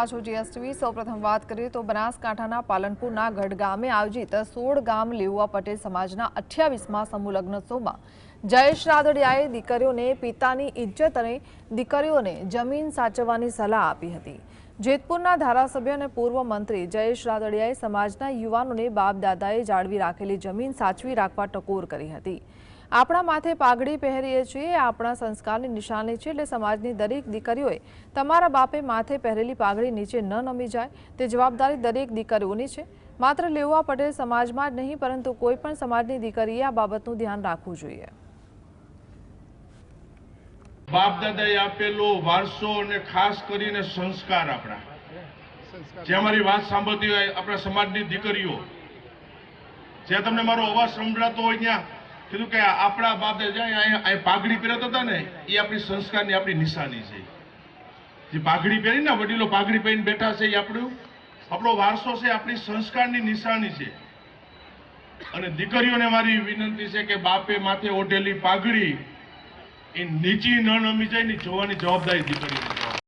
GSTV સૌપ્રથમ વાત કરીએ તો બનાસકાંઠાના પાલનપુરના ગઢ ગામે આયોજિત 16 ગામ લેઉવા પટેલ સમાજના 28મા સમૂહ લગ્નોત્સવમાં જયેશ રાદડિયાએ દીકરીઓને પિતાની ઇજ્જત અને દીકરીઓને જમીન સાચવવાની સલાહ આપી હતી। જેતપુરના ધારાસભ્ય અને પૂર્વ મંત્રી જયેશ રાદડિયાએ સમાજના યુવાનોને બાપ દાદાએ જાળવી રાખેલી જમીન સાચવી રાખવા ટકોર કરી હતી। આપણા માથે પાઘડી પહેરીએ છીએ, આપણા સંસ્કારની નિશાની છે, એટલે સમાજની દરેક દીકરીઓએ તમારા બાપે માથે પહેરેલી પાઘડી નીચે ન નમી જાય તે જવાબદારી દરેક દીકરીઓની છે। માત્ર લેઉવા પટેલ સમાજમાં જ નહીં પરંતુ કોઈપણ સમાજની દીકરીએ આ બાબતનું ધ્યાન રાખવું જોઈએ। બાપ દાદાએ આપેલો વારસો અને ખાસ કરીને સંસ્કાર આપણા જે અમારી વાત સાંભળતી હોય આપણા સમાજની દીકરીઓ જે તમને મારો અવાજ સંભળાતો હોય ત્યાં કીધું કે આપણા બાપ દાદા પાઘડી પહેરતા હતા ને એ આપણી સંસ્કારની આપણી નિશાની છે। જે પાઘડી પહેરીને વડીલો પાઘડી પહેરીને બેઠા છે એ આપણો વારસો છે, આપણી સંસ્કારની નિશાની છે। અને દીકરીઓને મારી વિનંતી છે કે બાપે માથે ઓઢેલી પાઘડી એ નીચી ન નમી જાય ને જોવાની જવાબદારી દીકરીઓની।